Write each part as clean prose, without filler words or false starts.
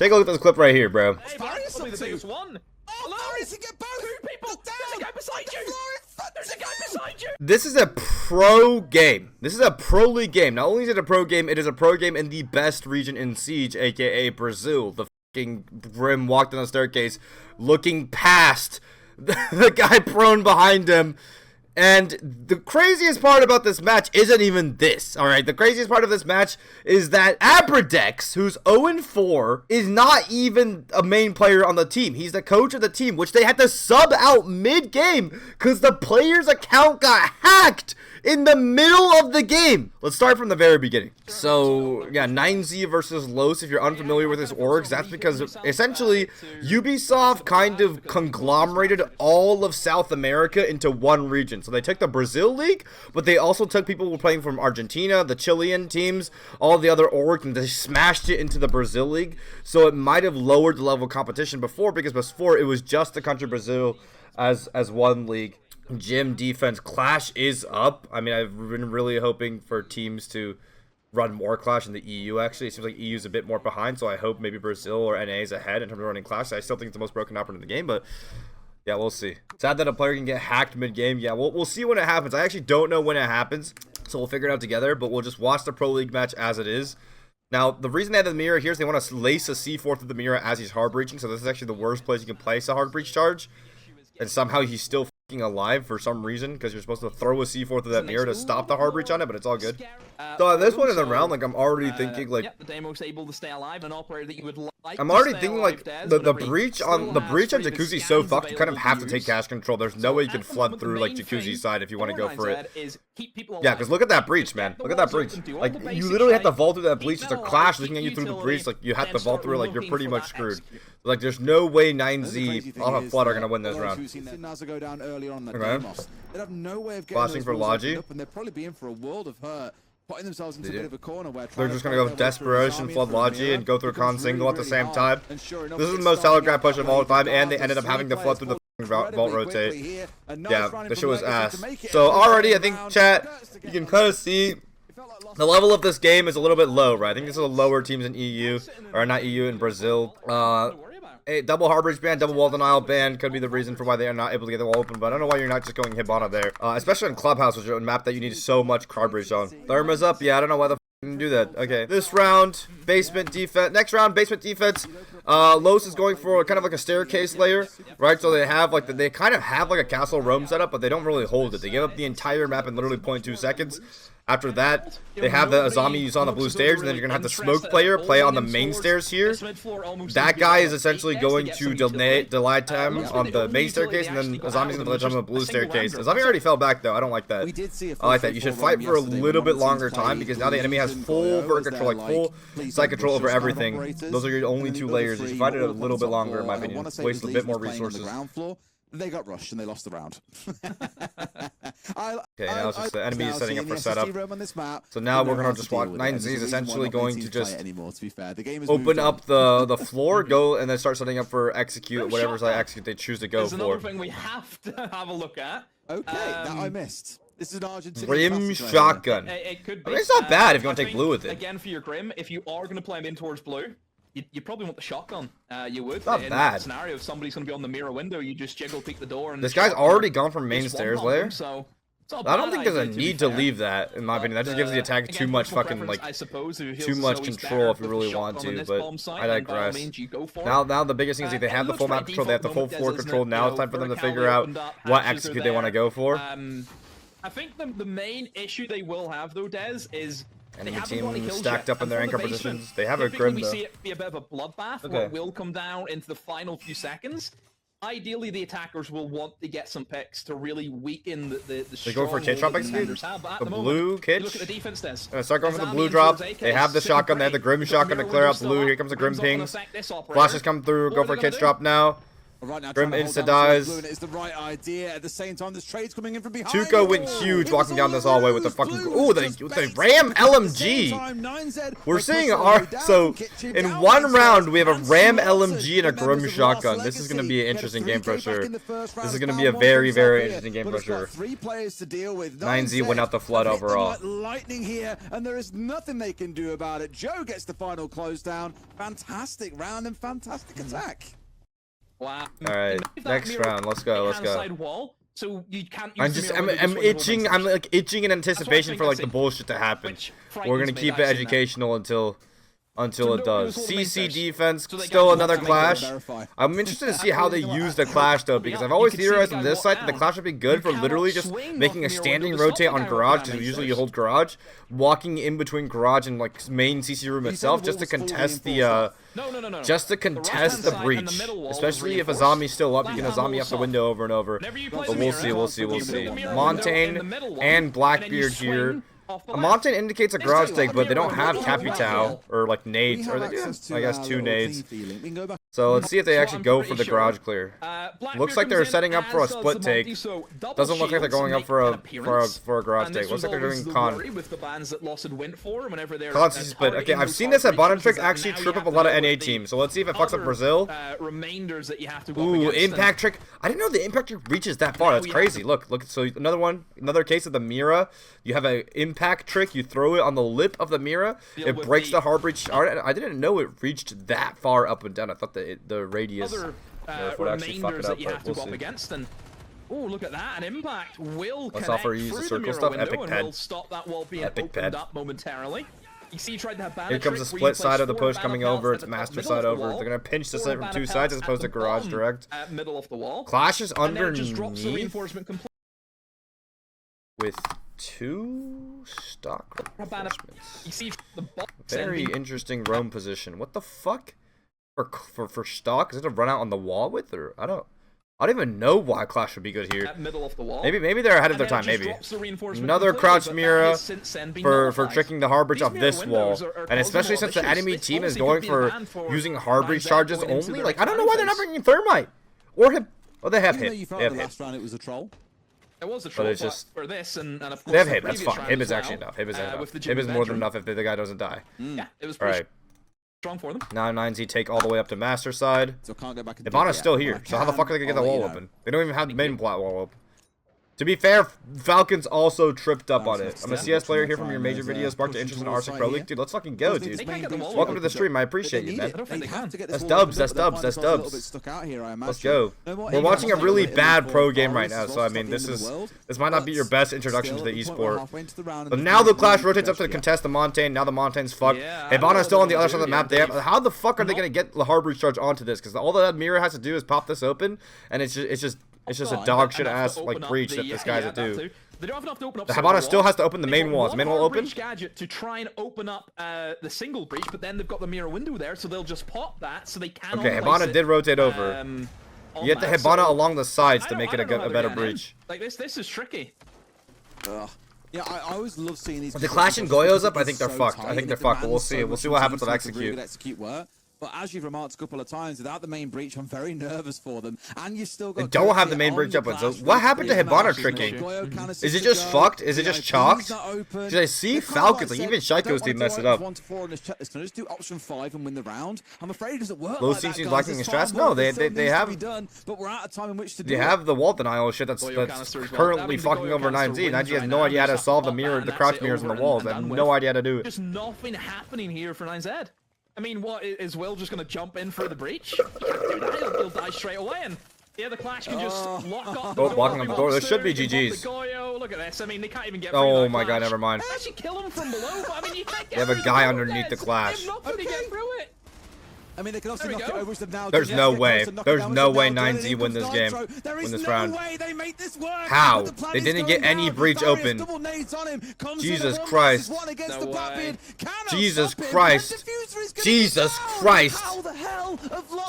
Take a look at this clip right here, bro. Hey, Barry's probably the biggest one. Oh, Barry's to get both. Two people. There's a guy beside you. There's a guy beside you. This is a pro game. This is a pro league game. Not only is it a pro game, it is a pro game in the best region in Siege, aka Brazil. The fucking Grim walked down the staircase, looking past the guy prone behind him. And the craziest part about this match isn't even this, alright? The craziest part of this match is that Abradex, who's 0-4, is not even a main player on the team. He's the coach of the team, which they had to sub out mid-game because the player's account got hacked in the middle of the game. Let's start from the very beginning. So, yeah, 9Z versus Los. If you're unfamiliar with his orgs, that's because essentially Ubisoft kind of conglomerated all of South America into one region. So they took the Brazil League, but they also took people who were playing from Argentina, the Chilean teams, all the other orgs, and they smashed it into the Brazil League. So it might have lowered the level of competition before, because before it was just the country Brazil as one league. Gym defense clash is up. I mean, I've been really hoping for teams to run more clash in the EU. Actually, it seems like EU's a bit more behind, so I hope maybe Brazil or NA is ahead in terms of running clash. I still think it's the most broken opponent in the game, but yeah, we'll see. Sad that a player can get hacked mid-game. Yeah, we'll see when it happens. I actually don't know when it happens, so we'll figure it out together, but we'll just watch the Pro League match as it is. Now, the reason they have the mirror here is they want to lace a C4 through the mirror as he's hard breaching, so this is actually the worst place you can place a hard breach charge, and somehow he's still alive for some reason, because you're supposed to throw a C4 through that mirror to stop the hard breach on it, but it's all good. So at this point in the round, like, I'm already thinking, like, the demo's able to stay alive, an operator that you would like. I'm already thinking, like, the breach on Jacuzzi is so fucked, you kind of have to take cash control. There's no way you can flood through, like, Jacuzzi's side if you want to go for it. Yeah, because look at that breach, man. Look at that breach. Like, you literally have to vault through that breach. It's a clash looking at you through the breach. Like, you have to vault through it, like, you're pretty much screwed. Like, there's no way 9Z off of Flood are going to win this round. Okay. Flashing for Logi. They're probably being for a world of hurt. Putting themselves into a bit of a corner where they're just going to go with Desperation, Flood Logi, and go through Con Single at the same time. This is the most telegraph push of all time, and they ended up having to flood through the vault rotate. Yeah, this shit was ass. So already, I think, chat, you can kind of see the level of this game is a little bit low, right? I think this is the lower teams in EU, or not EU, in Brazil. A double hard breach ban, double wall denial ban could be the reason for why they are not able to get the wall open, but I don't know why you're not just going Hibana there. Especially in Clubhouse, which is a map that you need so much hard breach on. Therma's up, yeah, I don't know why the f you do that. Okay, this round, basement defense. Next round, basement defense. Los is going for kind of like a staircase layer, right? So they have like they kind of have like a castle roam setup, but they don't really hold it. They give up the entire map in literally 0.2 seconds. After that, they have the Azami you saw on the blue stairs, and then you're going to have the smoke player play on the main stairs here. That guy is essentially going to delay time on the main staircase, and then Azami's going to delay time on the blue staircase. Azami already fell back, though. I don't like that. I like that. You should fight for a little bit longer time, because now the enemy has full vert control, like full side control over everything. Those are your only two layers. You should fight it a little bit longer, in my opinion. Waste a bit more resources. They got rushed and they lost the round. Okay, now it's just the enemy is setting up for setup. So now we're gonna just watch 9Z is essentially going to just open up the floor, go and then start setting up for execute whatever side execute they choose to go for. There's another thing we have to have a look at. Okay, that I missed. This is an Argentinian Grim shotgun. It could I be. mean, it's not bad if you want to take blue with it. Again, for your Grim, if you are gonna play him in towards blue, you probably want the shotgun. You would. Not in bad. That scenario, if somebody's gonna be on the mirror window, you just jiggle peek the door. And This guy's already gone from main stairs layer. So I don't think there's a need to leave that, in my opinion. That just gives the attack too much fucking, like, too much control if you really want to, but I digress. Now the biggest thing is if they have the full map control, they have the full floor control. Now it's time for them to figure out what execute they want to go for. I think the main issue they will have, though, Dez, is enemy team stacked up in their anchor positions. They have a Grim, though. We see it be a bit of a bloodbath, where it will come down into the final few seconds. Ideally, the attackers will want to get some picks to really weaken the they go for kitch drop execute? The blue kitch? Look at the defense, Des. Start going for the blue drop. They have the shotgun. They have the Grim shotgun to clear out blue. Here comes the Grim pings. Flashes come through. Go for a kitch drop now. Right now, Grim insta dies. It's the right idea. At the same time, there's trades coming in from behind. Tuco went huge walking down this hallway with the fucking. Ooh, the Ram LMG. We're seeing so in one round we have a Ram LMG and a Grim shotgun. This is gonna be an interesting game for sure. This is gonna be a very, very interesting game for sure. 9Z went out the flood overall. Lightning here, and there is nothing they can do about it. Joe gets the final close down. Fantastic round and fantastic attack. Wow. All right, next round. Let's go. Let's go. Wall, so you can't use I'm itching. I'm like itching in anticipation for like the bullshit to happen. We're gonna keep it educational until it does. CC defense, still another clash. I'm interested to see how they use the clash though, because I've always theorized on this side that the clash would be good for literally just making a standing rotate on garage, because usually you hold garage, walking in between garage and like main CC room itself just to contest the just to contest the breach. Especially if a zombie's still up, you can a zombie up the window over and over. But we'll see, we'll see, we'll see. Montaigne and Blackbeard here. A Mountain indicates a garage take, but they don't have Capital or like nades, or they do, I guess 2 nades. So let's see if they actually go for the garage clear. Looks like they're setting up for a split take. Doesn't look like they're going up for a garage take. Looks like they're doing con. Split. Okay, I've seen this at bottom trick actually trip up a lot of NA teams. So let's see if it fucks up Brazil. Ooh, impact trick. I didn't know the impact trick reaches that far. That's crazy. Look. So another case of the Mira. You have an impact trick. You throw it on the lip of the Mira. It breaks the hard breach. I didn't know it reached that far up and down. I thought the radius would actually fuck it up, but we'll see. Oh, look at that! An impact will Let's offer use the circle stuff. Epic ped. Will stop that wall being opened up momentarily. You see, tried to have here comes the split side of the push coming over. It's master side over. They're gonna pinch this from 2 sides as opposed to garage direct. Middle of the wall. Clash is underneath with 2 stock reinforcements. You see the very interesting roam position. What the fuck? For stock? Is it to run out on the wall with, or I don't even know why Clash would be good here. Middle of the wall. Maybe they're ahead of their time. Maybe another crouch Mira for tricking the hard breach off this wall, and especially since the enemy team is going for using hard breach charges only. Like I don't know why they're not bringing thermite or hip. Oh, they have hip. They have hip. It was a troll. It was a troll, but it's just for this, and of course they have hip. That's fine. Hip is actually enough. Hip is enough. Hip is more than enough if the guy doesn't die. Yeah, it was pretty strong for them. Now 9Z take all the way up to master side. So can't go back. Ivana's still here, so how the fuck are they gonna get the wall open? They don't even have the main plot wall open. To be fair, Falcons also tripped up on it. I'm a CS player here from your major videos. Sparked an interest in RC Pro League. Dude, let's fucking go, dude. Welcome to the stream. I appreciate you, man. That's dubs. That's dubs. That's dubs. Let's go. We're watching a really bad pro game right now, so I mean, this might not be your best introduction to the esport. But now the Clash rotates up to contest the Montaigne. Now the Montaigne's fucked. Ivana's still on the other side of the map. How the fuck are they gonna get the hard breach charge onto this? Because all that Mira has to do is pop this open, and it's just a dog shit ass like breach that this guy's do. They don't have enough to open up. The Habana still has to open the main wall. Is the main wall open? Gadget to try and open up the single breach, but then they've got the mirror window there, so they'll just pop that, so they can. Okay, Habana did rotate over. You get the Habana along the sides to make it a better breach. Like this is tricky. Yeah, I always love seeing these. The Clash and Goyo's up. I think they're fucked. I think they're fucked. But we'll see. We'll see what happens with execute. But as you've remarked a couple of times, without the main breach, I'm very nervous for them. And you still got. They don't have the main breach up. So what happened to Hibana tricking? Is it just fucked? Is it just chalked? Did I see Falcons? Like even Shaikos did mess it up. 1 to 4 on this checklist. Can I just do option 5 and win the round? I'm afraid it doesn't work. Low CC's lacking in strats. No, they have. But we're out of time in which to do. They have the wall denial shit that's currently fucking over 9Z. 9Z has no idea how to solve the crouch mirrors on the walls. They have no idea how to do it. There's nothing happening here for 9Z. I mean, what, is Will just going to jump in for the breach? He can't do that, he'll die straight away, and yeah, the Clash can just lock up the door. Blocking up the door, there should be GG's. Look at this, I mean, they can't even get oh my god, never mind. They actually kill him from below, but I mean, you can't get they have a guy underneath the Clash. They have nothing to get through it. I mean, they can also knock it over to them now. There's no way. There's no way 9Z win this game. Win this round. How? They didn't get any breach open. Jesus Christ. Jesus Christ. Jesus Christ.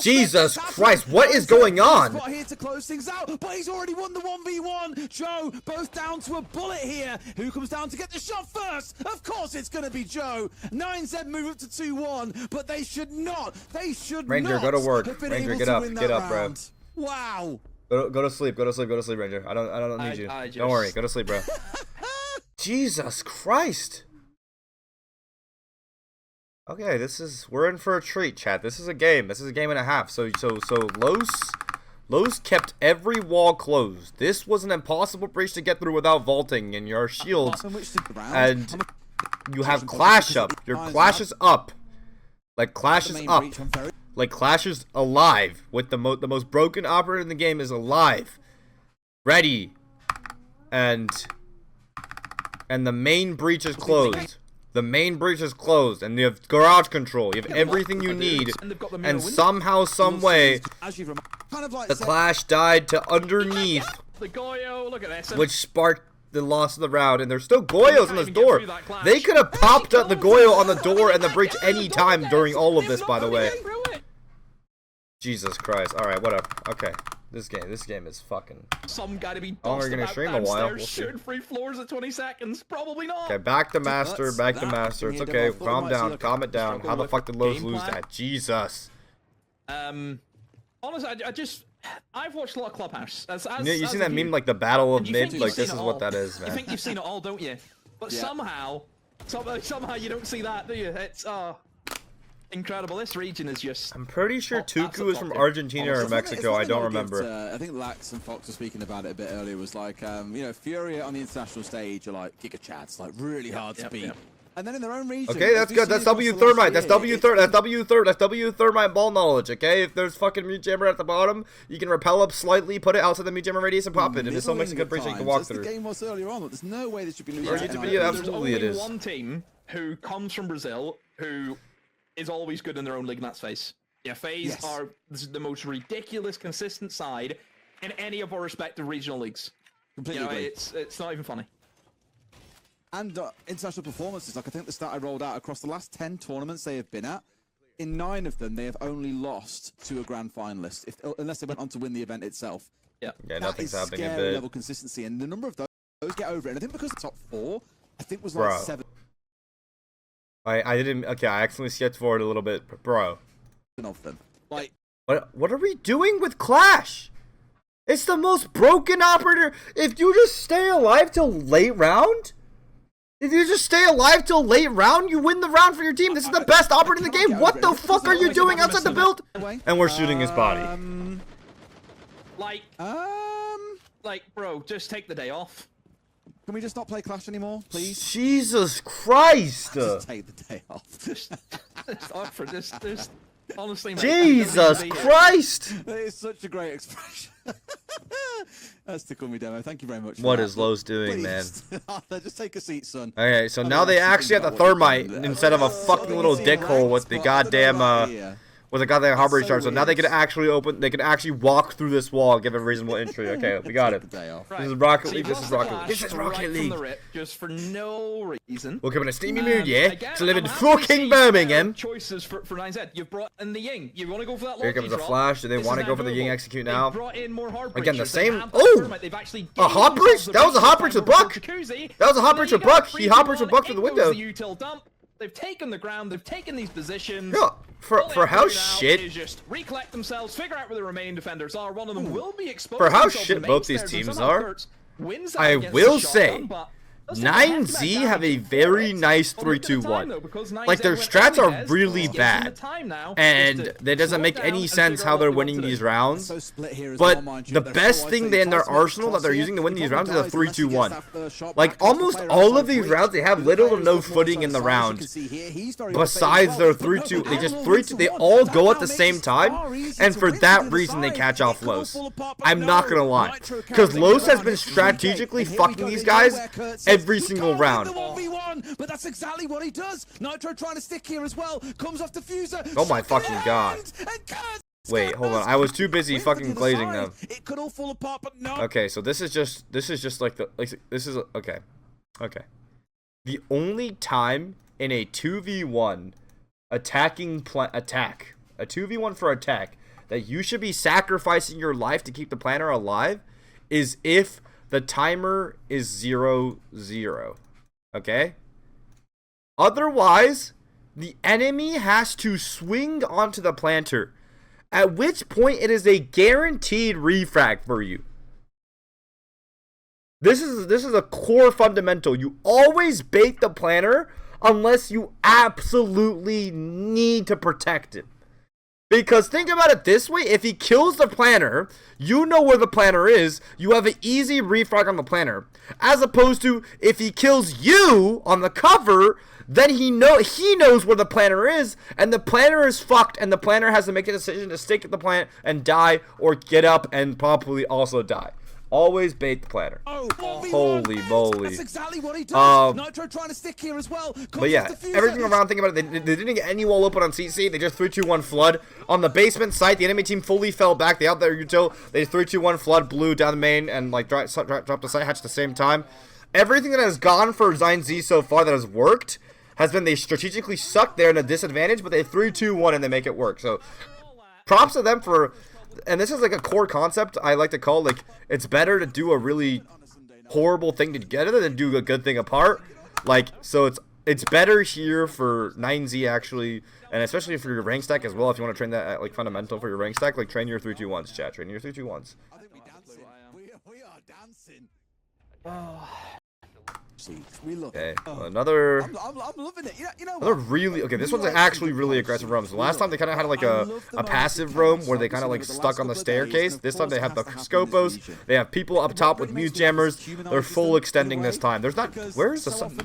Jesus Christ. What is going on? Here to close things out, but he's already won the 1v1. Joe, both down to a bullet here. Who comes down to get the shot first? Of course it's going to be Joe. 9Z move up to 2-1, but they should not. They should Ranger, not go to work. Ranger, get up, bro. Wow. Go to sleep. Go to sleep. Go to sleep, Ranger. I don't need you. Don't worry. Go to sleep, bro. Jesus Christ. Okay, we're in for a treat, chat. This is a game. This is a game and a half. So Los kept every wall closed. This was an impossible breach to get through without vaulting and your shields. And you have Clash up. Your Clash is up. Like Clash is up. Like Clash is alive. With the most broken operator in the game is alive. Ready. And the main breach is closed. The main breach is closed, and you have garage control. You have everything you need, and somehow, some way, the Clash died to underneath, which sparked the loss of the round. And there's still Goyos on this door. They could have popped up the Goyo on the door and the breach any time during all of this, by the way. Jesus Christ. All right, whatever. Okay. This game is fucking. Some guy to be we're gonna stream a while. We'll shooting free floors at 20 seconds. Probably not. Okay, back to master. Back to master. It's okay. Calm down. Calm it down. How the fuck did Los lose that? Jesus. Honestly, I've watched a lot of Clubhouse. You seen that meme, like the Battle of Mid? Like this is what that is, man. You think you've seen it all, don't you? But somehow you don't see that, do you? It's incredible. This region is just. I'm pretty sure Tuku is from Argentina or Mexico. I don't remember. I think Lax and Fox were speaking about it a bit earlier. Was like, you know, Furia on the international stage are like Giga Chads, like really hard to beat. And then in their own region. Okay, that's good. That's W Thermite. That's W Thermite ball knowledge. Okay, if there's fucking mute jammer at the bottom, you can rappel up slightly, put it outside the mute jammer radius, and pop it. And this all makes a good bridge you can walk through. The game was earlier on, but there's no way this should be losing. Absolutely, it is. There's only one team who comes from Brazil who is always good in their own league, and that's FaZe. Yeah, FaZe are the most ridiculous, consistent side in any of our respective regional leagues. Completely agree. It's not even funny. And international performances, like I think the stat I rolled out across the last 10 tournaments they have been at, in 9 of them they have only lost to a grand finalist, unless they went on to win the event itself. Yeah, nothing's happening. That is scary level consistency, and the number of those get over it. And I think because the top 4, I think was like 7. I didn't. Okay, I accidentally skipped forward a little bit, bro. Of them, like what are we doing with Clash? It's the most broken operator. If you just stay alive till late round. If you just stay alive till late round, you win the round for your team. This is the best operator in the game. What the fuck are you doing outside the build? And we're shooting his body. Like, bro, just take the day off. Can we just not play Clash anymore, please? Jesus Christ! Just take the day off. just honestly, mate, Jesus Christ! That is such a great expression. That's tickled me, Demo. Thank you very much. What is Los doing, man? Arthur, just take a seat, son. Okay, so now they actually have the Thermite instead of a fucking little dickhole with the goddamn with a goddamn harbor charge. So now they can actually walk through this wall and give a reasonable entry. Okay, we got it. This is Rocket League. This is Rocket League. This is Rocket League. Just for no reason. Welcome in a steamy mood, yeah? To live in fucking Birmingham. Choices for 9Z. You've brought in the Ying. You want to go for that? Here comes the Flash. Do they want to go for the Ying execute now? Again, the same. Oh! A hot bridge? That was a hot bridge with Buck. That was a hot bridge with Buck. He hot bridge with Buck through the window. They've taken the ground. They've taken these positions. Yeah, for how shit. Is just recollect themselves, figure out where the remaining defenders are. One of them will be exposed. For how shit both these teams are, I will say, 9Z have a very nice 3-2-1. Like, their strats are really bad, and that doesn't make any sense how they're winning these rounds. But the best thing in their arsenal that they're using to win these rounds is a 3-2-1. Like, almost all of these rounds, they have little to no footing in the round. Besides their 3-2, they all go at the same time, and for that reason, they catch off Los. I'm not gonna lie, because Los has been strategically fucking these guys every single round. But that's exactly what he does. Nitro trying to stick here as well. Comes off diffuser. Oh my fucking god. Wait, hold on. I was too busy fucking glazing them. It could all fall apart, but no. Okay, so this is just like this is okay. Okay. The only time in a 2v1 a 2v1 for attack that you should be sacrificing your life to keep the planner alive is if the timer is 0-0, okay? Otherwise, the enemy has to swing onto the planter at which point it is a guaranteed refrag for you. This is a core fundamental. You always bait the planner unless you absolutely need to protect it. Because think about it this way, if he kills the planner, you know where the planner is, you have an easy refrag on the planner. As opposed to, if he kills you on the cover, then he knows where the planner is, and the planner is fucked, and the planner has to make a decision to stick at the plant and die, or get up and probably also die. Always bait the planner. Oh, holy moly. That's exactly what he does. Nitro trying to stick here as well. But yeah, everything around, think about it, they didn't get any wall open on CC, they just 3-2-1 flood. On the basement site, the enemy team fully fell back, they out there util, they 3-2-1 flood, blue down the main, and like drop the site hatch at the same time. Everything that has gone for ZeinZ so far that has worked has been they strategically suck there in a disadvantage, but they 3-2-1 and they make it work. So props to them for... And this is like a core concept I like to call, like, it's better to do a really horrible thing together than do a good thing apart. Like, so it's better here for 9Z actually, and especially for your rank stack as well. If you want to train that at, like, fundamental for your rank stack, like, train your 3-2-1s, chat. Train your 3-2-1s. I think we are dancing. We look. Okay, another. I'm loving it. You know Another what? really okay. This one's actually really aggressive roams. The last time they kind of had like a passive roam where they kind of like stuck on the staircase. This time they have the scopos. They have people up top with muse jammers. They're full extending this time. There's not. Where's the sun?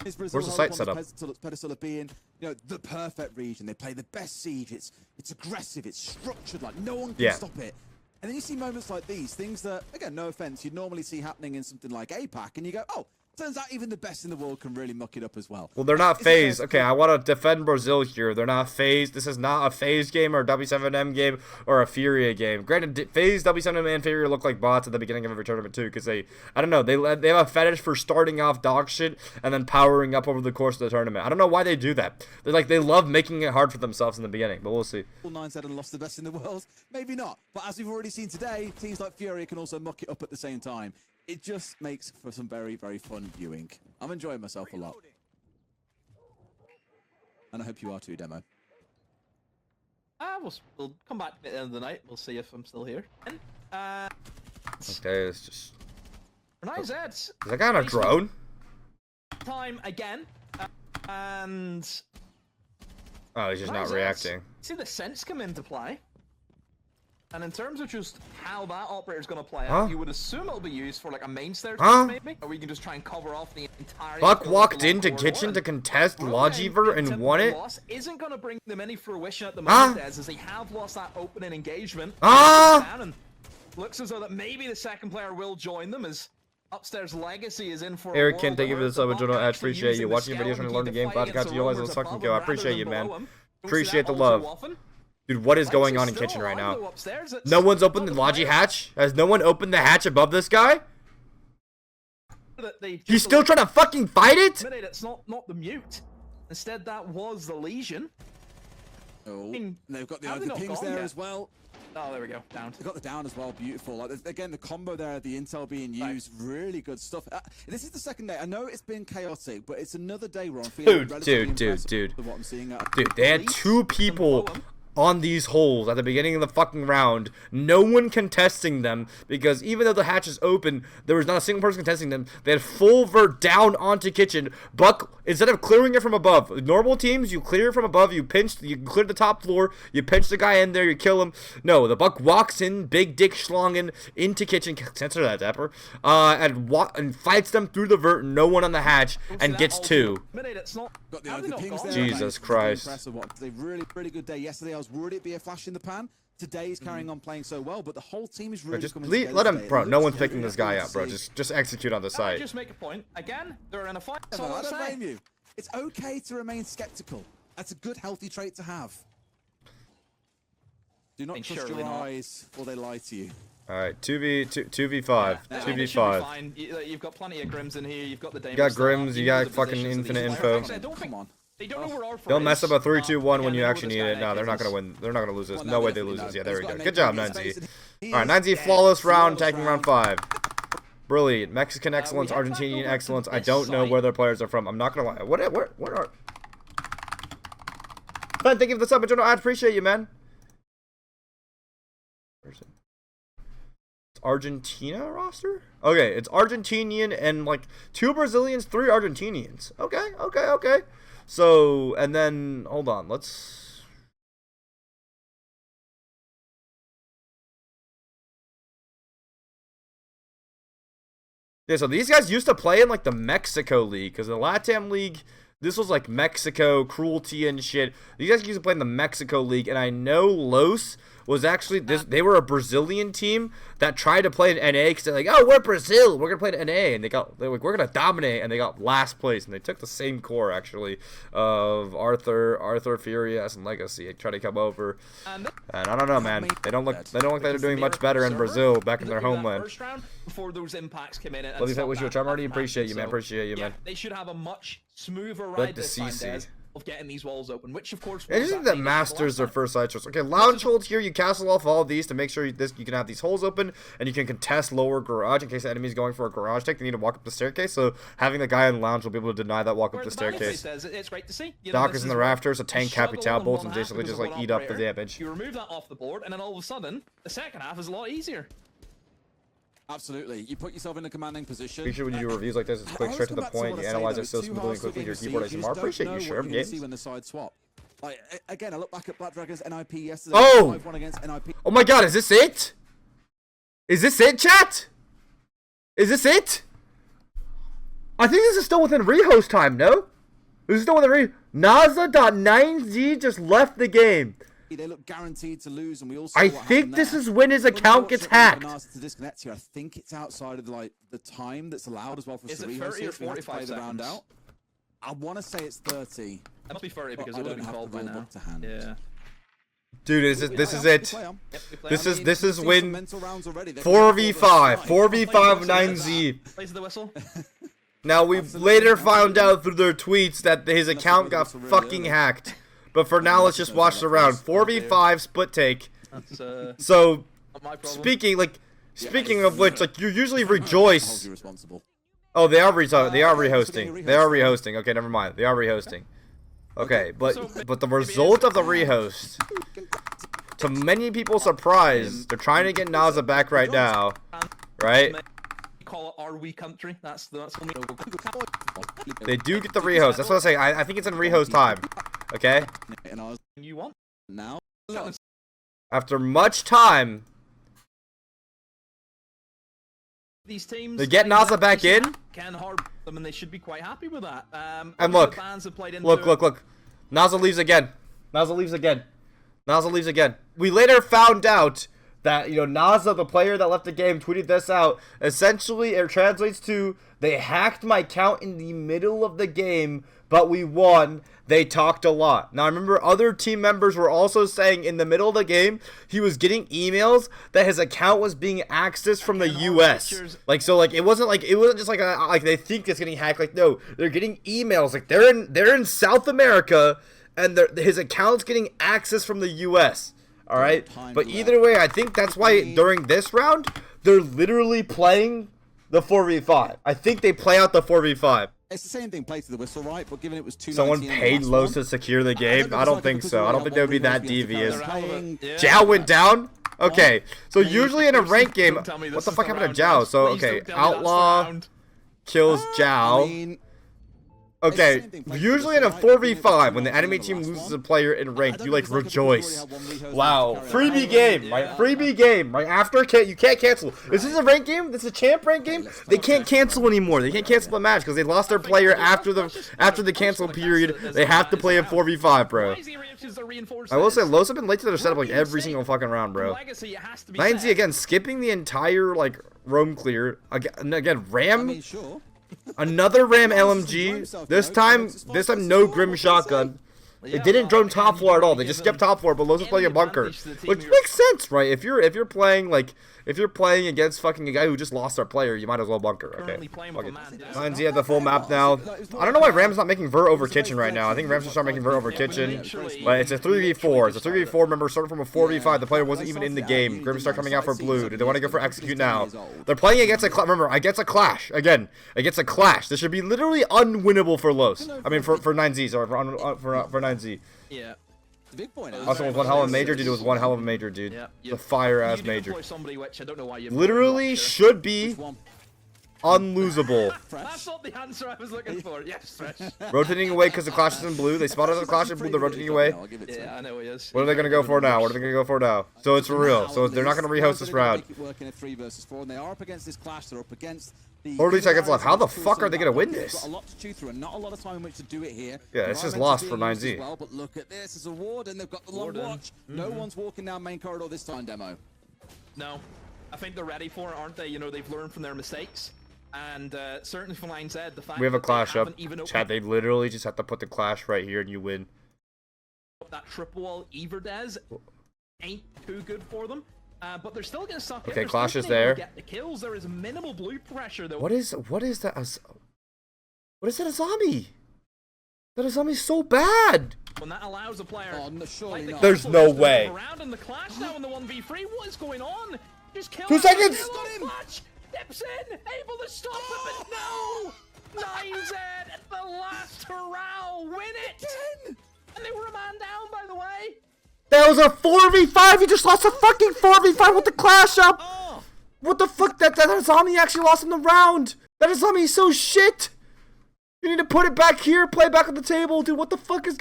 Where's the site set up? Pedestal of being, you know, the perfect region. They play the best siege. It's aggressive. It's structured. Like no one can stop it. And then you see moments like these, things that, again, no offense, you'd normally see happening in something like APAC, and you go, oh, turns out even the best in the world can really muck it up as well. Well, they're not phased. Okay, I want to defend Brazil here. They're not phased. This is not a phased game or a W7M game or a Furia game. Granted, phased W7M and Furia look like bots at the beginning of every tournament too, because I don't know, they have a fetish for starting off dog shit and then powering up over the course of the tournament. I don't know why they do that. They love making it hard for themselves in the beginning, but we'll see. 9-7 and lost the best in the world? Maybe not. But as we've already seen today, teams like Furia can also muck it up at the same time. It just makes for some very, very fun viewing. I'm enjoying myself a lot. And I hope you are too, Demo. We'll come back at the end of the night. We'll see if I'm still here. Okay, it's just... Nice. Is that guy on a drone? Time again. And... Oh, he's just not reacting. See the sense come into play. And in terms of just how that operator's going to play out, you would assume it'll be used for like a main stairs maybe, or we can just try and cover off the entire. Buck walked into kitchen to contest Logiver and won it. Loss isn't going to bring them any fruition at the moment, as they have lost that opening engagement. And looks as though that maybe the second player will join them as Upstairs Legacy is in for Eric Ken, thank you for the sub and journal. I appreciate you watching your videos trying to learn the game. Glad to catch you guys on this fucking go. I appreciate you, man. Appreciate the love. Dude, what is going on in kitchen right now? No one's opened the Logi hatch? Has no one opened the hatch above this guy? He's still trying to fucking fight it? It's not the mute. Instead, that was the Legion. Oh, they've got the pings there as well. Oh, there we go. Down. They got the down as well. Beautiful. Like, again, the combo there, the intel being used, really good stuff. This is the second day. I know it's been chaotic, but it's another day where I'm feeling dude. What I'm seeing dude, they had two people on these holes at the beginning of the fucking round, no one contesting them, because even though the hatch is open, there was not a single person contesting them. They had full vert down onto kitchen. Buck, instead of clearing it from above, normal teams, you clear it from above, you clear the top floor, you pinch the guy in there, you kill him. No, the Buck walks in, big dick schlongen, into kitchen, censor that, Dapper, and fights them through the vert, no one on the hatch, and gets two. Jesus Christ. They really good day. Yesterday I was worried it'd be a flash in the pan. Today he's carrying on playing so well, but the whole team is really coming together. Let him, bro. No one's picking this guy up, bro. Just execute on the site. Just make a point. Again, they're in a fight. I don't blame you. It's okay to remain skeptical. That's a good, healthy trait to have. Do not trust your eyes, or they lie to you. All right, 2v5. Yeah. 2v5. You've got plenty of Grims in here. You've got the Daemons. You got Grims. You got fucking infinite info. Come on. They don't know where our Don't mess up a 3-2-1 when you actually need it. No, they're not gonna win. They're not gonna lose this. No way they lose this. Yeah, there we go. Good job, 9Z. All right, 9Z flawless round, attacking round 5. Brilliant. Mexican excellence, Argentinian excellence. I don't know where their players are from. I'm not gonna lie. What are? Clint, thank you for the sub. I appreciate you, man. Where's it? It's Argentina roster? Okay, it's Argentinian and like 2 Brazilians, 3 Argentinians. Okay. So, and then, hold on, let's... Yeah, so these guys used to play in like the Mexico League, because the LATAM League, this was like Mexico, cruelty and shit. These guys used to play in the Mexico League, and I know Los was actually, they were a Brazilian team that tried to play in NA, because they're like, oh, we're Brazil, we're going to play in NA, and they're like, we're going to dominate, and they got last place, and they took the same core, actually, of Arthur, Furious, and Legacy, and try to come over, and I don't know, man, they don't look like they're doing much better in Brazil, back in their homeland. Before those impacts came in and Love you, Fett, wish you a charm, already appreciate you, man, man. They should have a much smoother ride this time, Des, of getting these walls open, which of course. It isn't that Masters their first side choice. Okay, lounge holds here. You castle off all of these to make sure you can have these holes open, and you can contest lower garage in case the enemy's going for a garage take. They need to walk up the staircase, so having the guy in lounge will be able to deny that walk up the staircase. It's great to see. Dockers in the rafters, a tank capital bolts, and basically just like eat up the damage. You remove that off the board, and then all of a sudden, the second half is a lot easier. Absolutely. You put yourself in a commanding position. Make sure when you do reviews like this, it's quick, straight to the point. You analyze it so smoothly and quickly with your keyboard ASMR. Appreciate you, sure. Games. See when the side swap. Like, again, I look back at Black Dragon's NIP yesterday. Oh! 5-1 against NIP. Oh my god, is this it? Is this it, chat? Is this it? I think this is still within rehost time, no? This is still within NASA.9Z just left the game. They look guaranteed to lose, and we also. I think this is when his account gets hacked. To disconnect here, I think it's outside of like the time that's allowed as well for us to rehost. Is it 30 or 45 seconds? Out. I want to say it's 30. It must be 30 because it would have been called by now. Yeah. Dude, this is it. This is when 4v5 9Z. Plays the whistle. Now we later found out through their tweets that his account got fucking hacked. But for now, let's just watch the round. 4v5 split take. So, speaking of which, like you usually rejoice. Oh, they are rehosting. They are rehosting. Okay, never mind. They are rehosting. Okay, but the result of the rehost, to many people's surprise, they're trying to get Naza back right now, right? Call it our we country. That's They do get the rehost. That's what I'm saying. I think it's in rehost time. Okay. You want now? After much time, these teams they get Naza back in. Can hard them, and they should be quite happy with that. And look, Naza leaves again. Naza leaves again. We later found out that, you know, Naza, the player that left the game, tweeted this out. Essentially, it translates to, they hacked my account in the middle of the game, but we won. They talked a lot. Now, I remember other team members were also saying in the middle of the game, he was getting emails that his account was being accessed from the US. Like, so, like, it wasn't just like they think it's getting hacked. Like, no, they're getting emails. Like, they're in South America, and his account's getting access from the US. All right, but either way, I think that's why during this round, they're literally playing the 4v5. I think they play out the 4v5. It's the same thing, play to the whistle, right? But given it was 2. Someone paid Los to secure the game? I don't think so. I don't think they would be that devious. Zhao went down? Okay, so usually in a ranked game, what the fuck happened to Zhao? So, okay, Outlaw kills Zhao. Okay, usually in a 4v5, when the enemy team loses a player in ranked, you like rejoice. Wow, freebie game, right? Freebie game, right? After you can't cancel. This is a ranked game. This is a champ ranked game. They can't cancel anymore. They can't cancel the match because they lost their player after the cancel period. They have to play a 4v5, bro. I will say, Los have been late to their setup like every single fucking round, bro. 9Z again, skipping the entire like roam clear. Again, Ram. Another Ram LMG. This time no Grim shotgun. It didn't drone top floor at all. They just skipped top floor, but Los is playing a bunker, which makes sense, right? If you're playing against fucking a guy who just lost their player, you might as well bunker. Okay. 9Z had the full map now. I don't know why Ram's not making Ver over Kitchen right now. I think Rams should start making Ver over Kitchen, but it's a 3v4. It's a 3v4. Remember, starting from a 4v5. The player wasn't even in the game. Grim start coming out for blue. Do they want to go for execute now? They're playing against a remember against a clash again. Against a clash. This should be literally unwinnable for Los. I mean for 9Z. Sorry for 9Z. Yeah. big boy now. Also, with one hell of a major, dude. It was one hell of a major, dude. Yeah, The fire-ass you do major. deploy somebody, which I don't know why you Literally should be Which one? unlosable. That's not the answer I was looking for. Yes, Fresh. Rotating away because the Clash is in blue. They spotted the Clash in blue. They're rotating away. I'll give it to him. Yeah, I know he is. What are they gonna go for now? What are they gonna go for now? So it's for real. So they're not gonna rehost this round. Make it work in a 3 versus 4, and they are up against this Clash. They're up against the 40 seconds left. How the fuck are they gonna win They've this? got a lot to chew through, and not a lot of time in which to do it here. Yeah, this is Environmental's lost for being used 9Z. as well, but look at this. It's a Warden. They've got the long Warden. watch. No one's walking down main corridor this time, Demo. No, I think they're ready for it, aren't they? You know, they've learned from their mistakes. And certainly from 9Z, the fact We have a that they Clash up. haven't even Chad, they literally just have to put the Clash right here and you win. that triple wall Everdez ain't too good for them. But they're still going to suck. Okay, They're Clash still is gonna be able there. to get the kills. There is minimal blue pressure though. What is that? What is that Azami? That Azami's so bad. When that allows a player. Oh, no, surely like the not. There's Castle no just to way. move around in the Clash now in the 1v3. What is going on? Just kill 2 him, seconds! kill him. Clutch, dips in, able to stop him, but no! 9Z at the last hurrah, win it! And they were a man down, by the way. That was a 4v5. He just lost a fucking 4v5 with the Clash up. Oh, What the fuck? That Azami actually lost in the round. That Azami is so shit. You need to put it back here, play back on the table, dude. What the fuck is?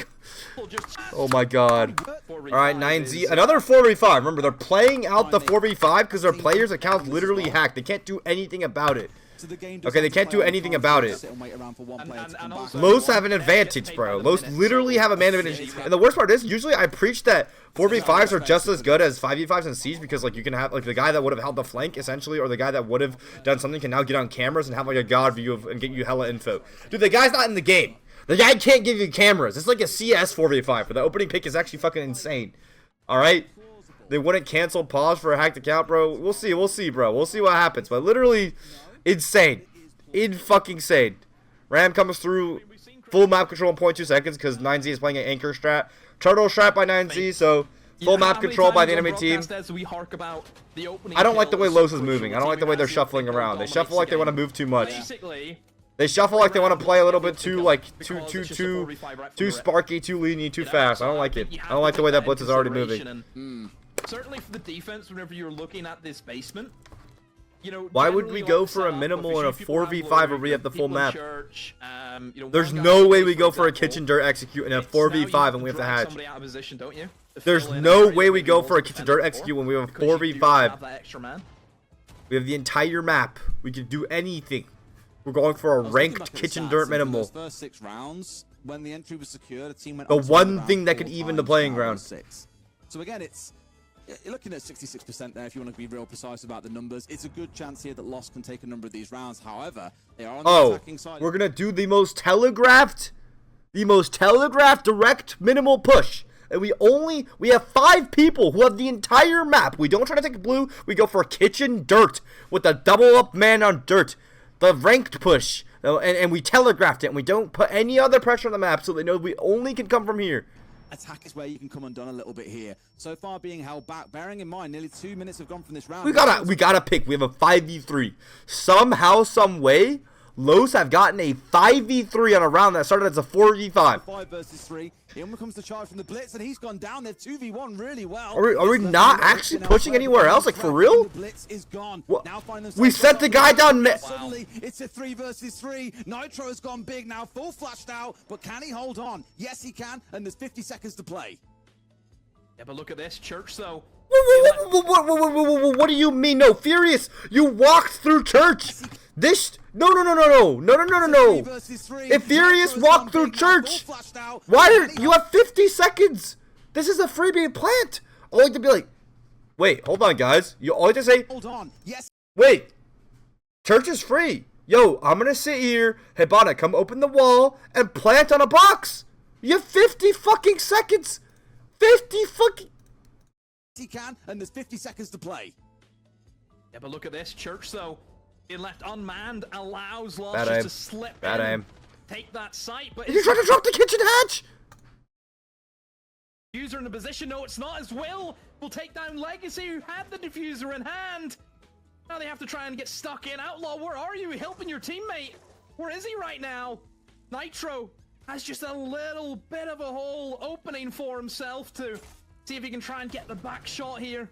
just Oh my god. 4v5 All right, 9Z, another 4v5. Remember, they're playing out the 4v5 because their players' accounts literally hacked. They can't do anything about it. So the game Okay, they can't do anything about it. Los have an advantage, bro. Los literally have a man advantage. And the worst part is, usually I preach that 4v5s are just as good as 5v5s in Siege because, like, you can have, like, the guy that would have held the flank, essentially, or the guy that would have done something can now get on cameras and have, like, a god view of, and get you hella info. Dude, the guy's not in the game. The guy can't give you cameras. It's like a CS 4v5, but the opening pick is actually fucking insane. Alright? They wouldn't cancel pause for a hacked account, bro. We'll see, bro. We'll see what happens. But literally, insane. Fucking insane. Ram comes through full map control in 0.2 seconds because 9Z is playing an anchor strat. Turtle strat by 9Z, so full map control by the enemy team. I don't like the way Los is moving. I don't like the way they're shuffling around. They shuffle like they want to move too much. They shuffle like they want to play a little bit too, like, too sparky, too leany, too fast. I don't like it. I don't like the way that Blitz is already moving. Certainly for the defense, whenever you're looking at this basement, you know, why would we go for a minimal and a 4v5 where we have the full map? There's no way we go for a kitchen dirt execute in a 4v5 and we have to hatch. There's no way we go for a kitchen dirt execute when we have a 4v5. We have the entire map. We can do anything. We're going for a ranked kitchen dirt minimal. First 6 rounds, when the entry was secured, a team went The up to one around thing that 4 could even the times playing out of ground. 6. So again, you're looking at 66% there if you want to be real precise about the numbers. It's a good chance here that Lost can take a number of these rounds. However, they are on the attacking side. We're gonna do the most telegraphed direct minimal push. And we have 5 people who have the entire map. We don't try to take blue. We go for kitchen dirt with a double up man on dirt. The ranked push. And we telegraphed it. And we don't put any other pressure on the map so they know we only can come from here. Attack is where you can come undone a little bit here. So far being held back, bearing in mind nearly 2 minutes have gone from this round. We gotta pick. We have a 5v3. Somehow, some way, Los have gotten a 5v3 on a round that started as a 4v5. 5 versus 3. In comes the charge from the Blitz, and he's gone down. They're 2v1 really well. Are we not actually pushing anywhere else? Like, for real? The Blitz is gone. What? Now find We sent the guy down. Suddenly, it's a 3 versus 3. Nitro has gone big now, full flashed out, but can he hold on? Yes, he can, and there's 50 seconds to play. Yeah, but look at this church, though. What do you mean? No, Furious, you walked through church. This no. If Furious walked through church, why did you have 50 seconds? This is a freebie plant. I like to be like, wait, hold on, guys. You all like to say, Hold on. Yes. wait, church is free. Yo, I'm gonna sit here. Hibana, come open the wall and plant on a box. You have 50 fucking seconds. 50 fucking. He can, and there's 50 seconds to play. Yeah, but look at this church, though. Being left unmanned allows Bad Lost aim. to slip Bad in, aim. take that site, but You're trying to drop the kitchen hatch. Diffuser in a position, no, it's not as Will take down Legacy, who had the diffuser in hand. Now they have to try and get stuck in. Outlaw, where are you? Helping your teammate. Where is he right now? Nitro has just a little bit of a hole opening for himself to see if he can try and get the back shot here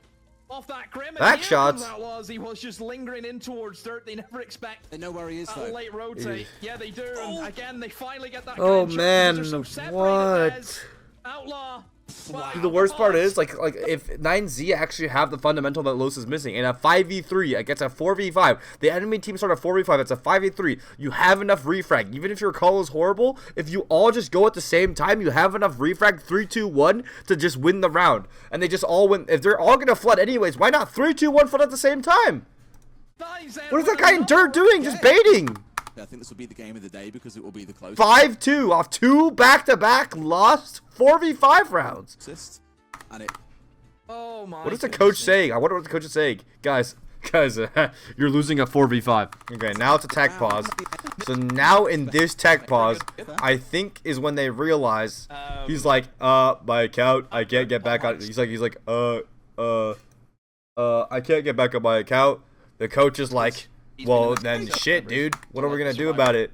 off that Grim. Back shots? He was just lingering in towards dirt. They never expect They know where he is, though. late rotate. Yeah, they do. And again, they finally get that. Oh, connection. man, These are so separated. what? There's Outlaw. Wow. The worst part is, like if 9Z actually have the fundamental that Los is missing, in a 5v3 against a 4v5, the enemy team start a 4v5, it's a 5v3, you have enough refrag. Even if your call is horrible, if you all just go at the same time, you have enough refrag 3-2-1 to just win the round. And they just all win. If they're all gonna flood anyways, why not 3-2-1 flood at the same time? What is that guy in dirt doing? Just baiting. I think this will be the game of the day because it will be the close. 5-2 off 2 back-to-back lost 4v5 rounds. And it. Oh my. What is the coach saying? I wonder what the coach is saying. Guys, you're losing a 4v5. Okay, now it's a tech pause. So now in this tech pause, I think is when they realize he's like, my account, I can't get back on. He's like, I can't get back on my account. The coach is like, well, then shit, dude. What are we gonna do about it?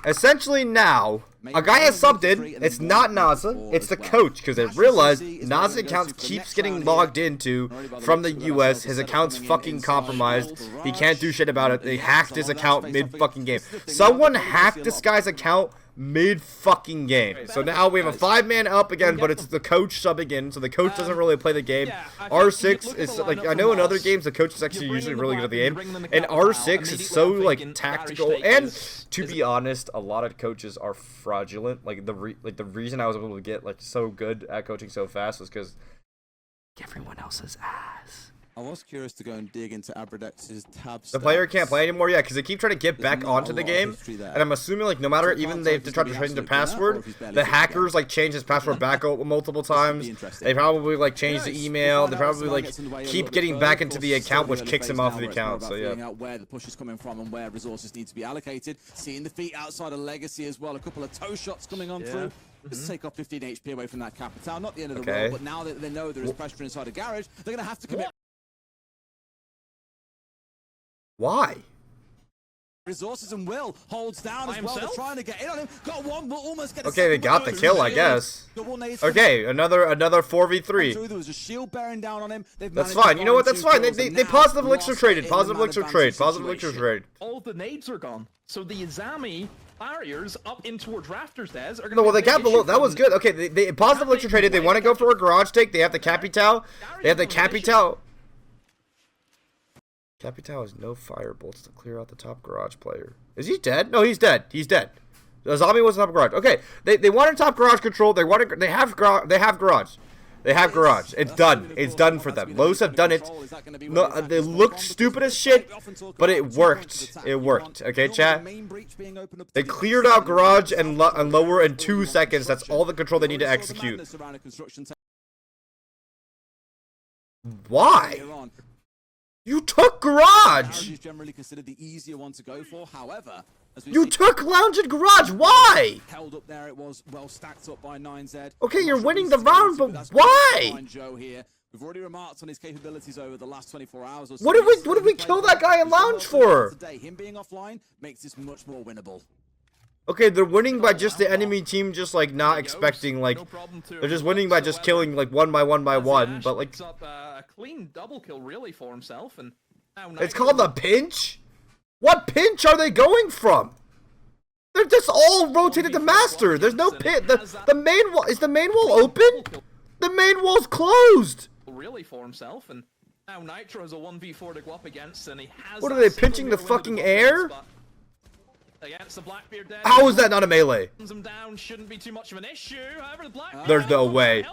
Essentially now, a guy has subbed in. It's not Naza, it's the coach, because they realized Naza's account keeps getting logged into from the US. His account's fucking compromised. He can't do shit about it. They hacked his account mid-fucking game. Someone hacked this guy's account mid-fucking game. So now we have a 5-man up again, but it's the coach subbing in, so the coach doesn't really play the game. R6 is, like, I know in other games the coach is actually usually really good at the game, and R6 is so, like, tactical, and to be honest, a lot of coaches are fraudulent. Like, the reason I was able to get, like, so good at coaching so fast was because everyone else's ass. I was curious to go and dig into Abradex's tabs. The player can't play anymore, yeah, because they keep trying to get back onto the game, and I'm assuming, like, no matter, even they have to try to change the password, the hackers, like, change his password back multiple times. They probably, like, change the email. They probably, like, keep getting back into the account, which kicks him off the account, so yeah. Out where the push is coming from and where resources need to be allocated. Seeing the feet outside of Legacy as well, a couple of toe shots coming on through. Just take off 15 HP away from that Capital. Not the end of the world, but now that they know there is pressure inside a garage, they're going to have to commit Why? resources, and Will holds down as well. They're trying to get in on him. Got one, will almost get a okay, they got the kill, I guess. Okay, another 4v3. There was a shield bearing down on him. That's fine. You know what? That's fine. They positive elixir traded. Positive elixir trade. Positive elixir trade. All the nades are gone. So the Izami barriers up in towards Rafters Des are going to No, well, they got below. That was good. Okay, they positive elixir traded. They want to go for a garage take. They have the Capital. They have the Capital. Capital has no fire bolts to clear out the top garage player. Is he dead? No, he's dead. He's dead. The zombie was in top garage. Okay, they wanted top garage control. They have garage. They have garage. It's done. It's done for them. Lows have done it. No, they looked stupid as shit, but it worked. It worked. Okay, chat. They cleared out garage and lower in 2 seconds. That's all the control they need to execute. Why? You took garage. Generally considered the easier one to go for. However, you took lounge and garage. Why? Held up there, it was well stacked up by 9Z. Okay, you're winning the round, but why? Joe here. We've already remarked on his capabilities over the last 24 hours or so. What did we kill that guy in lounge for? Him being offline makes this much more winnable. Okay, they're winning by just the enemy team just, like, not expecting, like, they're just winning by just killing, like, one by one, but, like, a clean double kill, really, for himself, and it's called the pinch? What pinch are they going from? They're just all rotated to master. There's no pit. The main wall, is the main wall open? The main wall's closed. Really, for himself, and now Nitro has a 1v4 to go up against, and he has. What are they, pinching the fucking air? Against the Blackbeard dead. How is that not a melee? Him down shouldn't be too much of an issue. However, the Blackbeard there's no way.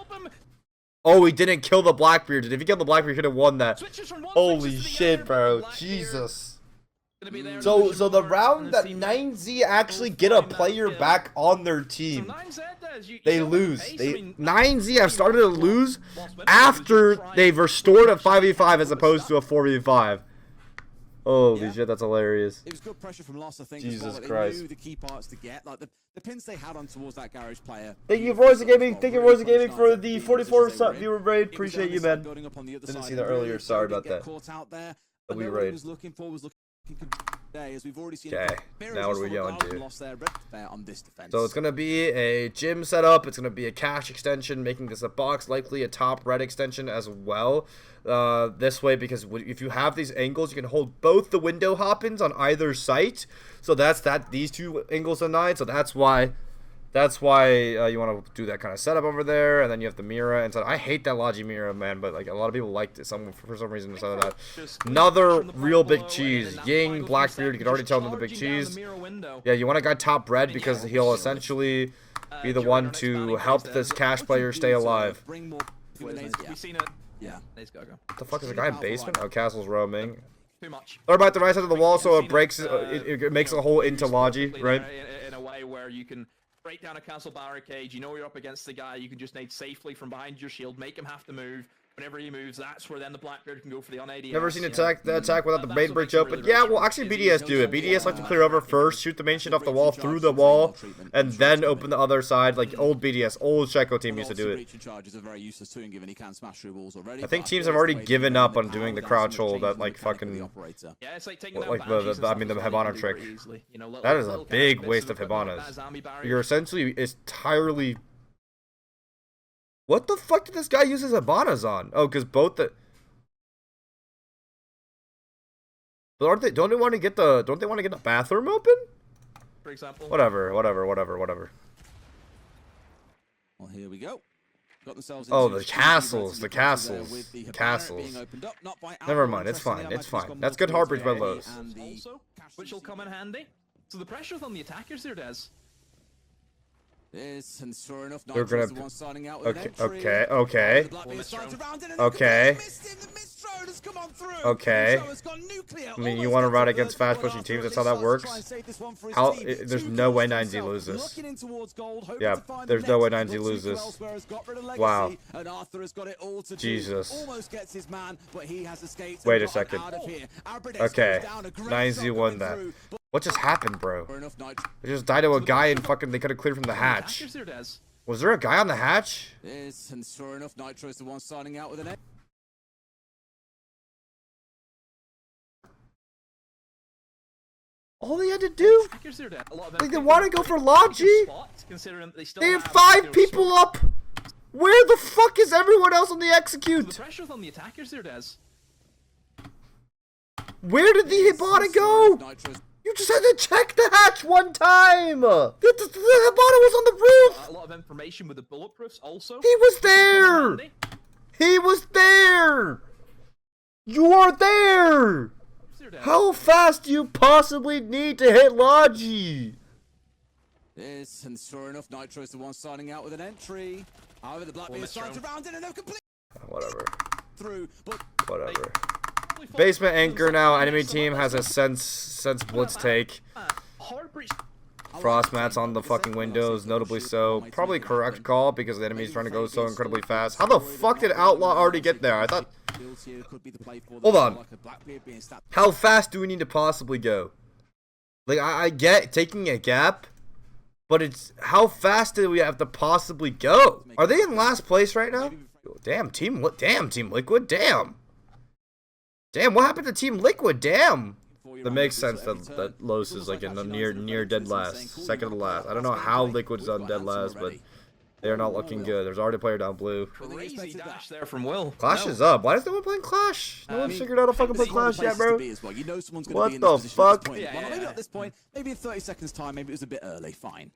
Oh, he didn't kill the Blackbeard. If he killed the Blackbeard, he could have won that. Holy shit, bro. Jesus. So the round that 9Z actually get a player back on their team, they lose. 9Z have started to lose after they've restored a 5v5 as opposed to a 4v5. Holy shit, that's hilarious. It was good pressure from Loss, I think. Jesus Christ. They knew the key parts to get, like the pins they had on towards that garage player. Thank you, Royce Gaming. Thank you, Royce Gaming, for the 44 viewer raid. Appreciate you, man. Didn't see that earlier. Sorry about that. Caught out there. We raid. Was looking for was looking As we've already seen. Okay, now what are we going to? Lost their on this defense. So it's going to be a gym setup. It's going to be a cache extension, making this a box, likely a top red extension as well. This way, because if you have these angles, you can hold both the window hop-ins on either site. So that's these two angles denied. So that's why you want to do that kind of setup over there, and then you have the Mira inside. I hate that Logi Mira, man, but like a lot of people liked it. For some reason decided that. Another real big cheese. Ying, Blackbeard, you can already tell another big cheese. Yeah, you want a guy top red because he'll essentially be the one to help this cash player stay alive. Yeah. What the fuck is the guy in basement? Oh, Castle's roaming. Too much. Or about the right side of the wall, so it breaks. It makes a hole into Logi, right? In a way where you can break down a castle barricade, you know you're up against the guy, you can just nade safely from behind your shield, make him have to move. Whenever he moves, that's where then the Blackbeard can go for the on ADS. Never seen attack without the main bridge open. Yeah, well, actually, BDS do it. BDS like to clear over first, shoot the main shit off the wall through the wall, and then open the other side. Like old BDS, old Checo team used to do it. I think teams have already given up on doing the crouch hold. That like fucking. Yeah, it's like taking the Hibana trick. That is a big waste of Hibanas. You're essentially entirely. What the fuck did this guy use his Hibanas on? Oh, because both the. But aren't they? Don't they want to get the bathroom open? For example. Whatever. Well, here we go. Got themselves oh, the castles. Never mind. It's fine. That's good hard bridge by Lowe's. Also, which will come in handy. So the pressure's on the attackers there, Des. Yes, and sure enough, they're gonna. The one starting out Okay. with okay. I mean, you want to run against fast pushing teams? That's how that works. There's no way 9Z loses. Yeah, there's no way 9Z loses. Wow. Jesus. Wait a second. Okay, 9Z won that. What just happened, bro? They just died to a guy and fucking they could have cleared from the hatch. Was there a guy on the hatch? Yes, and sure enough, Nitro's the one starting out with an. All they had to do? Like they want to go for Logi? They have 5 people up! Where the fuck is everyone else on the execute? The pressure's on the attackers there, Des. Where did the Hibana go? You just had to check the hatch one time! The Hibana was on the roof! A lot of information with the bulletproofs also. He was there! He was there! You are there! How fast do you possibly need to hit Logi? Yes, and sure enough, Nitro's the one starting out with an entry. However, the Blackbeard is starting to round in and they've completely whatever. Through, but whatever. Basement anchor now. Enemy team has a sense blitz take. Frost mats on the fucking windows, notably so. Probably correct call because the enemy's trying to go so incredibly fast. How the fuck did Outlaw already get there? I thought. Hold on. How fast do we need to possibly go? Like I get taking a gap, but it's how fast do we have to possibly go? Are they in last place right now? Damn Team Liquid. Damn, what happened to Team Liquid? Damn. That makes sense that Los is like in the near dead last, second to last. I don't know how Liquid's on dead last, but they are not looking good. There's already a player down blue. Crazy dash there from Will. Clash is up. Why is no one playing Clash? No one's figured out how to fucking play Clash yet, bro. What the fuck? Maybe at this point, maybe in 30 seconds time, maybe it was a bit early. Fine.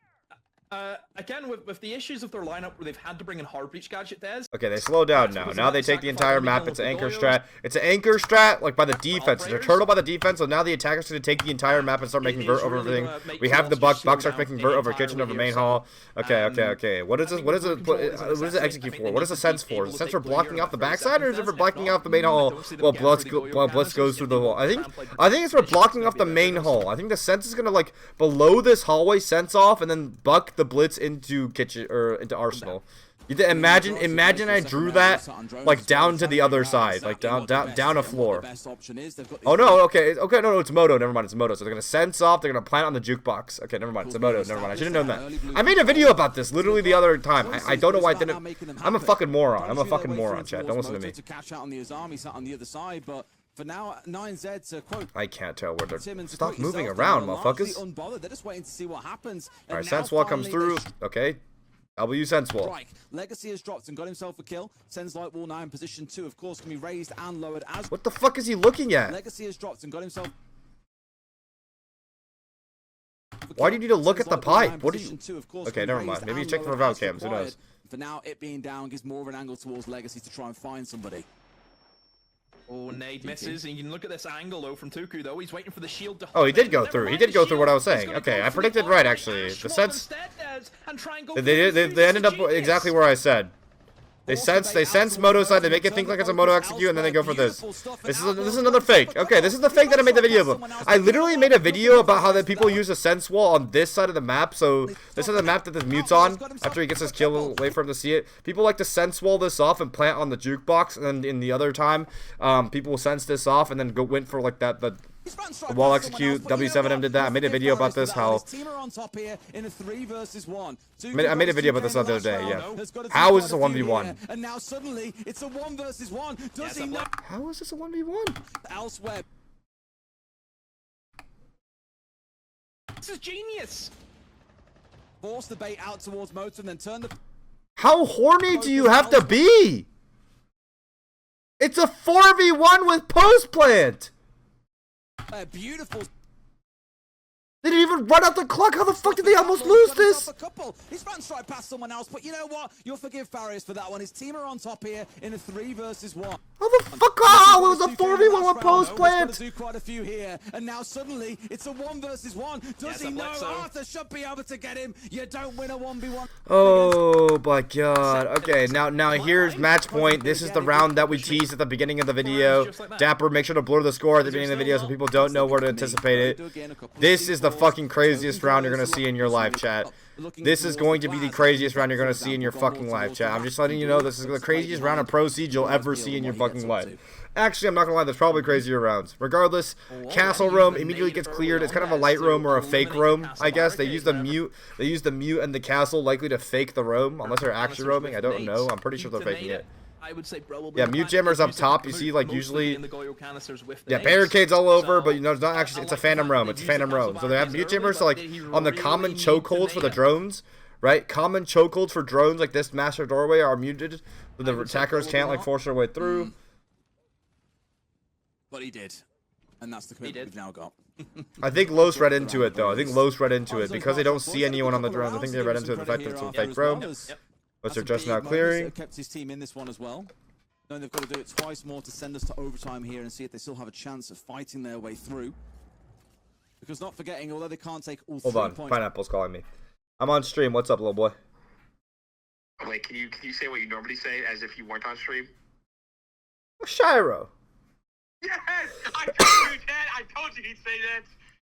Again, with the issues of their lineup where they've had to bring in hard breach gadget, Des. Okay, they slow down now. Now they take the entire map. It's an anchor strat. It's an anchor strat, like by the defense. It's a turtle by the defense. So now the attackers going to take the entire map and start making vert over everything. We have the Buck. Buck starts making vert over kitchen over main hall. Okay. What is this? What is it execute for? What is the sense for? Is the sense for blocking off the backside, or is it for blocking off the main hall? Well, Blitz goes through the wall. I think it's for blocking off the main hall. I think the sense is gonna like below this hallway sense off, and then buck the Blitz into kitchen or into Arsenal. You imagine I drew that like down to the other side, like down a floor. Oh no, okay, no, it's Moto. Never mind, it's Moto. So they're gonna sense off. They're gonna plant on the jukebox. Okay, never mind, it's a Moto. Never mind. I should have known that. I made a video about this literally the other time. I don't know why I didn't. I'm a fucking moron. I'm a fucking moron, chat. Don't listen to me. For now, 9Z to quote. I can't tell where they're. Simmons, Stop moving around, motherfuckers. Unbothered. They're just waiting to see what happens. All right, sense wall comes through. Okay, W sense wall. Legacy has dropped and got himself a kill. Sends light wall now in position 2. Of course, can be raised and lowered as. What the fuck is he looking at? Legacy has dropped and got himself. Why do you need to look at the pipe? What are you? Okay, never mind. Maybe he's checking for valve cams. Who knows? For now, it being down gives more of an angle towards Legacy to try and find somebody. Oh, nade misses, and you can look at this angle though from Tuku though. He's waiting for the shield to. Oh, he did go through. He did go through what I was saying. Okay, I predicted right actually. The sense. They ended up exactly where I said. They sense Moto side, they make it think like it's a Moto execute, and then they go for this. This is another fake. Okay, this is the fake that I made the video of. I literally made a video about how the people use a sense wall on this side of the map. So this is the map that this mutes on after he gets his kill. Wait for him to see it. People like to sense wall this off and plant on the jukebox, and then in the other time, people will sense this off and then go went for like the wall execute. W7M did that. I made a video about this. How I made a video about this the other day. Yeah. How is this a 1v1? And now suddenly it's a 1 versus 1. Does he know? How is this a 1v1? Elsewhere. This is genius. Force the bait out towards Moto and then turn the. How horny do you have to be? It's a 4v1 with post plant. Beautiful. They didn't even run out the clock. How the fuck did they almost lose this? He's run straight past someone else, but you know what? You'll forgive Farius for that one. His team are on top here in a 3 versus 1. How the fuck? Oh, it was a 4v1 with post plant. Do quite a few here, and now suddenly it's a 1 versus 1. Does he know? Arthur should be able to get him. You don't win a 1v1. Oh my god. Okay, now here's match point. This is the round that we teased at the beginning of the video. Dapper, make sure to blur the score at the beginning of the video so people don't know where to anticipate it. This is the fucking craziest round you're gonna see in your live chat. This is going to be the craziest round you're gonna see in your fucking live chat. I'm just letting you know this is the craziest round of Pro Siege you'll ever see in your fucking life. Actually, I'm not gonna lie, there's probably crazier rounds. Regardless, Castle Roam immediately gets cleared. It's kind of a light roam or a fake roam, I guess. They use the mute and the castle likely to fake the roam, unless they're actually roaming. I don't know. I'm pretty sure they're faking it. I would say probably. Yeah, mute jammers up top. You see, like usually, yeah, barricades all over, but you know, it's not actually. It's a phantom roam. It's a phantom roam. So they have mute jammers. So like on the common chokeholds for the drones, right? Common chokeholds for drones like this master doorway are muted, so the attackers can't like force their way through. But he did, and that's the commitment we've now got. I think Los read into it though. I think Los read into it because they don't see anyone on the drones. I think they read into the fact that it's a fake roam. But they're just now clearing. Kept his team in this one as well. Knowing they've got to do it twice more to send us to overtime here and see if they still have a chance of fighting their way through. Because not forgetting, although they can't take all 3 points. Hold on, Pineapple's calling me. I'm on stream. What's up, little boy? Wait, can you say what you normally say as if you weren't on stream? Shiro. Yes! I told you, Dad! I told you he'd say that!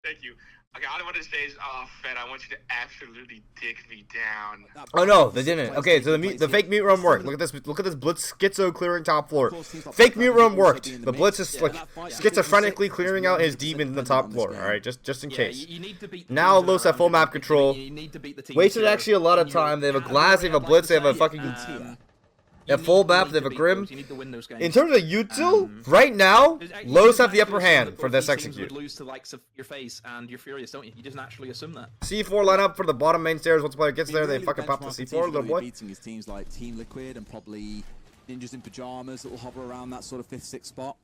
Thank you. Okay, all I wanted to say is, oh, Fett, I want you to absolutely dick me down. Oh no, they didn't. Okay, so the fake mute roam worked. Look at this. Look at this blitz schizo clearing top floor. Fake mute roam worked. The blitz is like schizophrenically clearing out his demons in the top floor. All right, just in case. Now Los have full map control. Wasted actually a lot of time. They have a glass. They have a blitz. They have a fucking. They have full map, they have a Grim. In terms of util, right now, Los have the upper hand for this execute. Lose to likes of your face and you're furious, don't you? You just naturally assume that. C4 lineup for the bottom main stairs. Once the player gets there, they fucking pop the C4, little boy. Beating his teams like Team Liquid and probably Ninjas in Pajamas that will hover around that sort of 5th, 6th spot.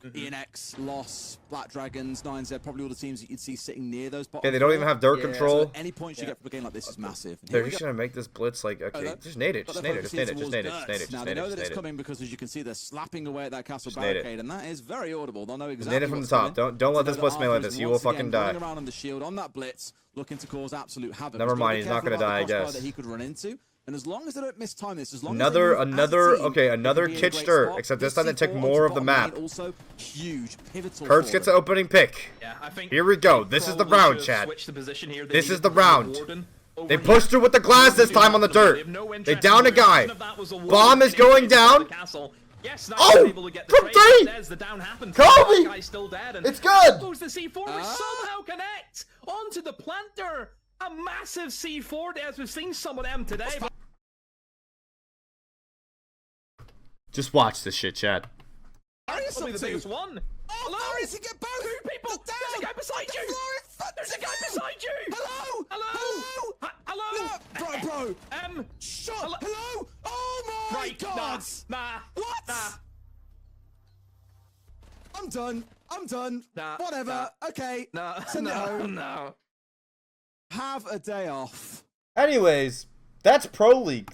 ENX, Loss, Black Dragons, 9Z, probably all the teams that you'd see sitting near those bottom. Yeah, they don't even have dirt control. So any points you get from a game like this is massive. They're just gonna make this blitz like, okay, just nade it, just nade it, just nade it, just nade it, just nade it. Now they know that it's coming because as you can see, they're slapping away at that castle barricade, and that is very audible. They'll know exactly. Nade it from the top. Don't let this blitz melee this. You will fucking die. Around on the shield on that blitz, looking to cause absolute havoc. Never mind, he's not gonna die, I guess. That he could run into. And as long as they don't mistime this, as long another as Kitster, except this time they took more of the map. Also, huge, pivotal. Kurtz gets the opening pick. Yeah, I think here we go. This is the round, chat. This is the round. They pushed through with the glass this time on the dirt. They down a guy. Bomb is going down. Yes, oh, from 3! The down happens. Kobe! Still dead, and it's good! Goes the C4, which somehow connects onto the planter. A massive C4, as we've seen some of them today. Just watch this shit, chat. Marius Probably up the to? biggest one. Oh, Hello? Marius, you get both! Two people! Look down! There's a guy beside The you! floor in front There's a of guy you! beside you! Hello! Hello? Hello! Hello? No, bro! Hello? Hello! Oh my Right, god! Nah. What? Nah. I'm done. I'm done. Nah, Whatever. nah. Okay. No. Send it home. No. Have a day off. Anyways, that's Pro League.